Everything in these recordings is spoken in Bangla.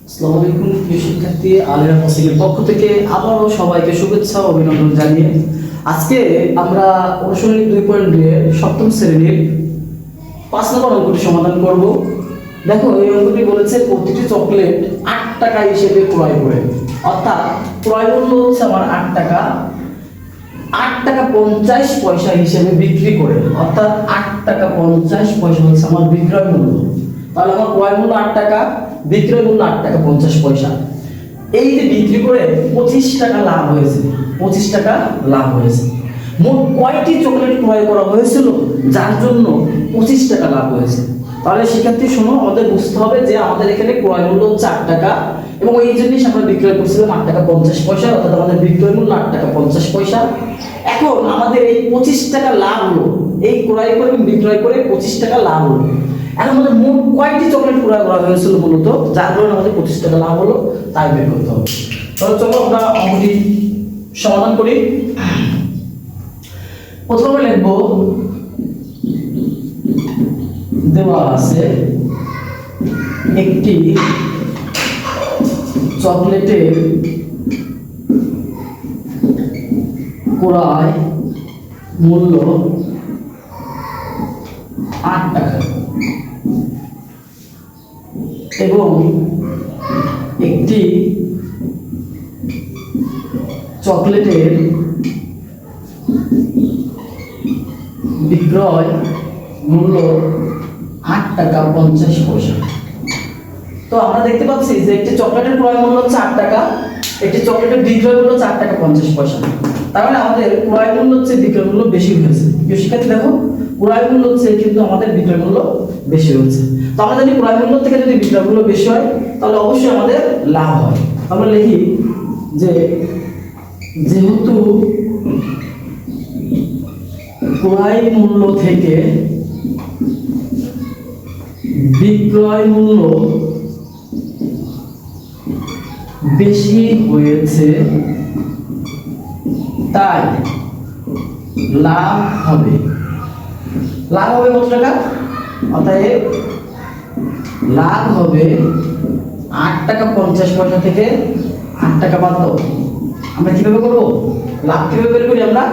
আসসালামু আলাইকুম প্রিয় শিক্ষার্থী, আলিয়া ফাসিলের পক্ষ থেকে আবারও সবাইকে শুভেচ্ছা ও অভিনন্দন জানিয়ে আজকে আমরা অনুশীলনী 2.2 এর সপ্তম শ্রেণীর 5 নম্বর অঙ্কটি সমাধান করব। দেখো, এই অঙ্কটি বলেছে প্রতিটি চকলেট 8 টাকা হিসেবে ক্রয় করে, অর্থাৎ ক্রয় মূল্য হচ্ছে আমার 8 টাকা, 8 টাকা 50 পয়সা হিসেবে বিক্রি করে, অর্থাৎ 8 টাকা 50 পয়সা হচ্ছে আমার বিক্রয় মূল্য। তাহলে আমার ক্রয় মূল্য 8 টাকা, বিক্রয় মূল্য 8 টাকা 50 পয়সা। এই যে বিক্রি করে 25 টাকা লাভ হয়েছে, 25 টাকা লাভ হয়েছে। মোট কয়টি চকলেট ক্রয় করা হয়েছিল যার জন্য 25 টাকা লাভ হয়েছে? তাহলে শিক্ষার্থী শোনো, আমাদের বুঝতে হবে যে আমাদের এখানে ক্রয় মূল্য হচ্ছে 8 টাকা এবং এই জিনিস আমরা বিক্রয় করছিলাম 8 টাকা 50 পয়সা, অর্থাৎ আমাদের বিক্রয় মূল্য 8 টাকা 50 পয়সা। এখন আমাদের এই 25 টাকা লাভ হলো, এই ক্রয় করে বিক্রয় করে 25 টাকা লাভ হলো। এখন আমাদের মোট কয়টি চকলেট ক্রয় করা হয়েছিল মূলত যার কারণে আমাদের 25 টাকা লাভ হলো, তাই বের করতে হবে। তাহলে চলো আমরা অঙ্কটি সমাধান করি। প্রথমে লিখব, দেওয়া আছে একটি চকলেটের ক্রয় মূল্য 8 টাকা এবং একটি চকলেটের বিক্রয় মূল্য 8 টাকা 50 পয়সা। তো আমরা দেখতে পাচ্ছি যে একটি চকলেটের ক্রয় মূল্য হচ্ছে 8 টাকা, একটি চকলেটের বিক্রয় মূল্য 8 টাকা 50 পয়সা। তার মানে আমাদের ক্রয় মূল্য হচ্ছে বিক্রয় মূল্য বেশি হয়েছে। প্রিয় শিক্ষার্থী দেখো, ক্রয় মূল্য হচ্ছে কিন্তু আমাদের বিক্রয় মূল্য বেশি হচ্ছে। তো আমরা যদি ক্রয় মূল্য থেকে যদি বিক্রয় মূল্য বেশি হয় তাহলে অবশ্যই আমাদের লাভ হয়। আমরা লিখি যে যেহেতু ক্রয় মূল্য থেকে বিক্রয় মূল্য বেশি হয়েছে তাই লাভ হবে। লাভ হবে কত টাকা? অতএব লাভ হবে 8 টাকা 50 পয়সা থেকে 8 টাকা বাদ দাও। আমরা কিভাবে করব? লাভ কিভাবে বের করি? আমরা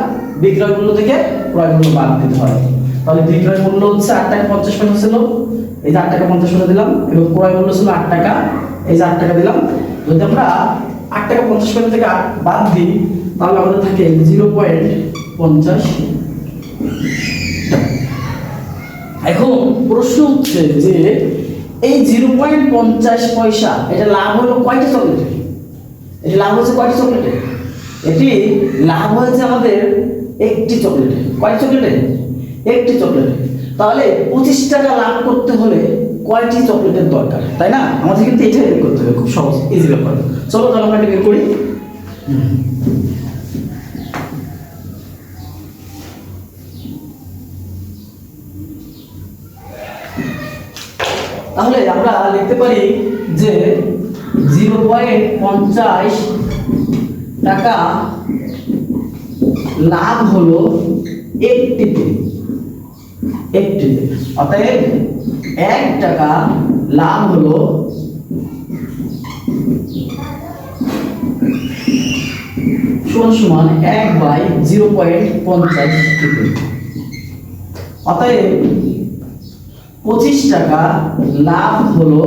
বিক্রয় মূল্য থেকে ক্রয় মূল্য বাদ দিতে হয়। তাহলে বিক্রয় মূল্য হচ্ছে 8 টাকা 50 পয়সা ছিল, এই যে 8 টাকা 50 পয়সা দিলাম, এবং ক্রয় মূল্য ছিল 8 টাকা, এই যে 8 টাকা দিলাম। যদি আমরা 8 টাকা 50 পয়সা থেকে 8 বাদ দিই তাহলে আমাদের থাকে 0.50। এখন প্রশ্ন হচ্ছে যে এই 0.50 পয়সা এটা লাভ হলো কয়টা চকলেটে? এটি লাভ হচ্ছে কয়টি চকলেটে? এটি লাভ হয়েছে আমাদের একটি চকলেটে। কয়টি চকলেটে? একটি চকলেটে। তাহলে 25 টাকা লাভ করতে হলে কয়টি চকলেটের দরকার, তাই না? আমাদের কিন্তু এটাই বের করতে হবে, খুব সহজ ইজি ব্যাপার। চলো তাহলে আমরা এটা বের করি। তাহলে আমরা লিখতে পারি যে 0.50 টাকা লাভ হলো একটিতে, অতএব 1 টাকা লাভ হলো 1/0.50 টিপে। অতএব 25 টাকা লাভ হলো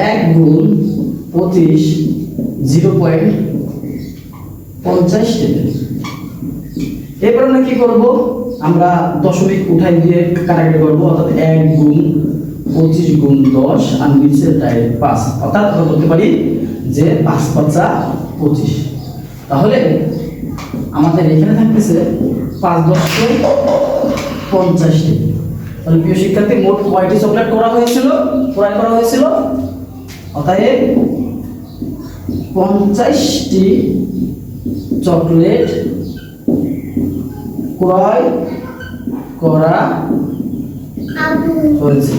1 গুণ 25 0.50 টিপে। এরপর আমরা কি করব? আমরা দশমিক উঠাই দিয়ে কাটাকাটি করব, অর্থাৎ 1 গুণ 25 গুণ 10 আর নিচে ডাইরেক্ট 5, অর্থাৎ আমরা বলতে পারি যে 5 5 25। তাহলে আমাদের এখানে থাকতেছে 5 10 50 টি। তাহলে প্রিয় শিক্ষার্থী, মোট কয়টি চকলেট ক্রয় করা হয়েছিল? অতএব 50টি চকলেট ক্রয় করা হয়েছে।